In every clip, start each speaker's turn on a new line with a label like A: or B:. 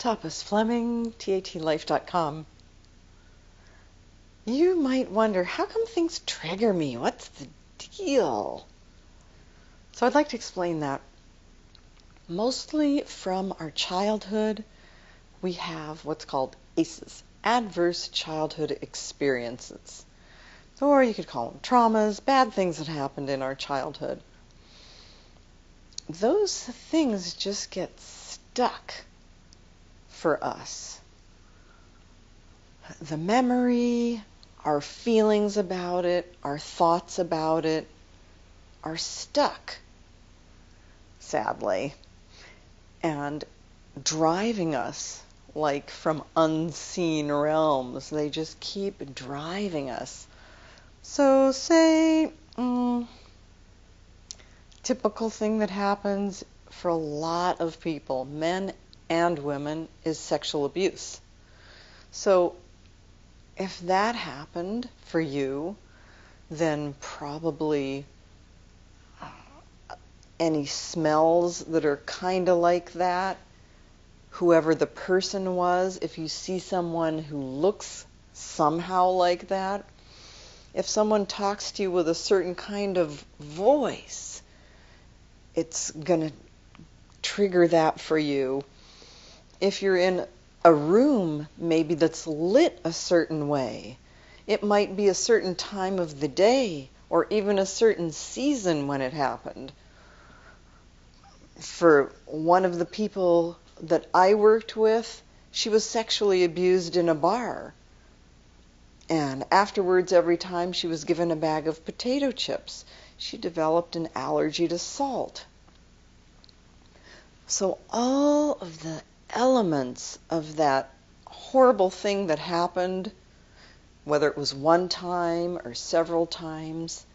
A: Tapas Fleming, TATlife.com. You might wonder, how come things trigger me? What's the deal? So I'd like to explain that. Mostly from our childhood, we have what's called ACEs, adverse childhood experiences. Or you could call them traumas, bad things that happened in our childhood. Those things just get stuck for us. The memory, our feelings about it, our thoughts about it are stuck, sadly, and driving us like from unseen realms. They just keep driving us. So say, typical thing that happens for a lot of people, men and women, is sexual abuse. So if that happened for you, then probably any smells that are kind of like that, whoever the person was, if you see someone who looks somehow like that, if someone talks to you with a certain kind of voice, it's going to trigger that for you. If you're in a room maybe that's lit a certain way, it might be a certain time of the day or even a certain season when it happened. For one of the people that I worked with, she was sexually abused in a bar. And afterwards, every time she was given a bag of potato chips, she developed an allergy to salt. So all of the elements of that horrible thing that happened, whether it was one time or several times,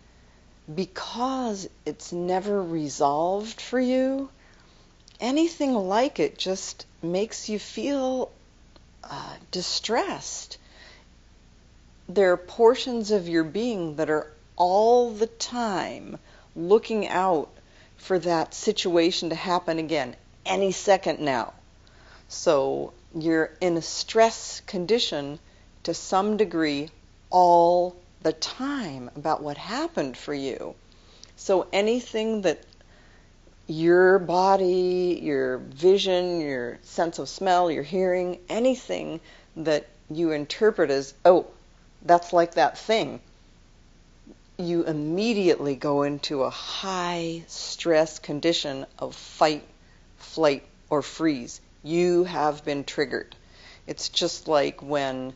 A: because it's never resolved for you, anything like it just makes you feel distressed. There are portions of your being that are all the time looking out for that situation to happen again, any second now. So you're in a stress condition to some degree all the time about what happened for you. So anything that your body, your vision, your sense of smell, your hearing, anything that you interpret as, oh, that's like that thing, you immediately go into a high stress condition of fight, flight, or freeze. You have been triggered. It's just like when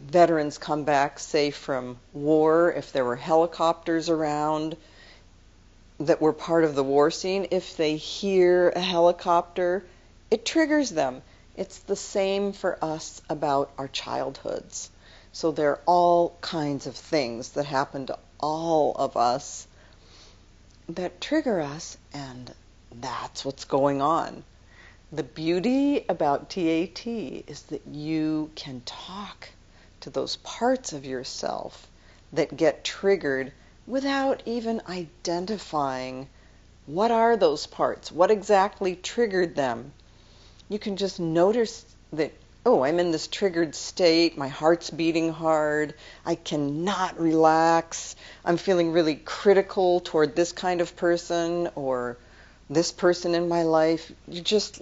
A: veterans come back, say from war, if there were helicopters around that were part of the war scene, if they hear a helicopter, it triggers them. It's the same for us about our childhoods. So there are all kinds of things that happen to all of us that trigger us, and that's what's going on. The beauty about TAT is that you can talk to those parts of yourself that get triggered without even identifying what are those parts, what exactly triggered them. You can just notice that, oh, I'm in this triggered state, my heart's beating hard, I cannot relax, I'm feeling really critical toward this kind of person or this person in my life. You just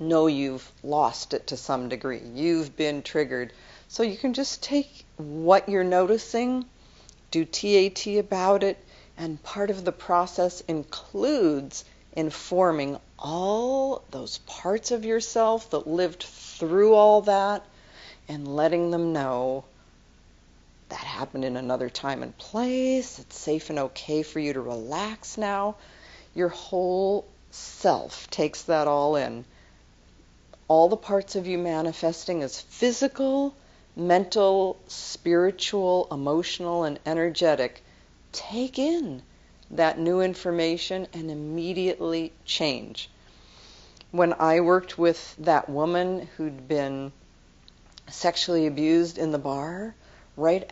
A: know you've lost it to some degree. You've been triggered. So you can just take what you're noticing, do TAT about it, and part of the process includes informing all those parts of yourself that lived through all that and letting them know that happened in another time and place. It's safe and okay for you to relax now. Your whole self takes that all in. All the parts of you manifesting as physical, mental, spiritual, emotional, and energetic take in that new information and immediately change. When I worked with that woman who'd been sexually abused in the bar, right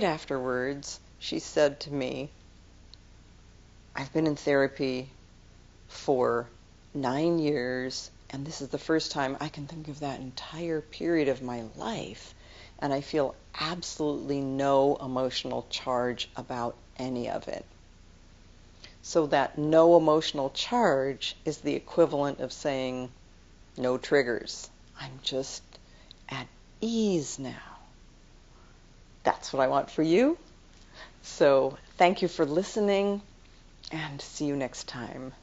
A: afterwards, she said to me, I've been in therapy for 9 years And this is the first time I can think of that entire period of my life, and I feel absolutely no emotional charge about any of it. So that no emotional charge is the equivalent of saying no triggers. I'm just at ease now. That's what I want for you. So thank you for listening, and see you next time.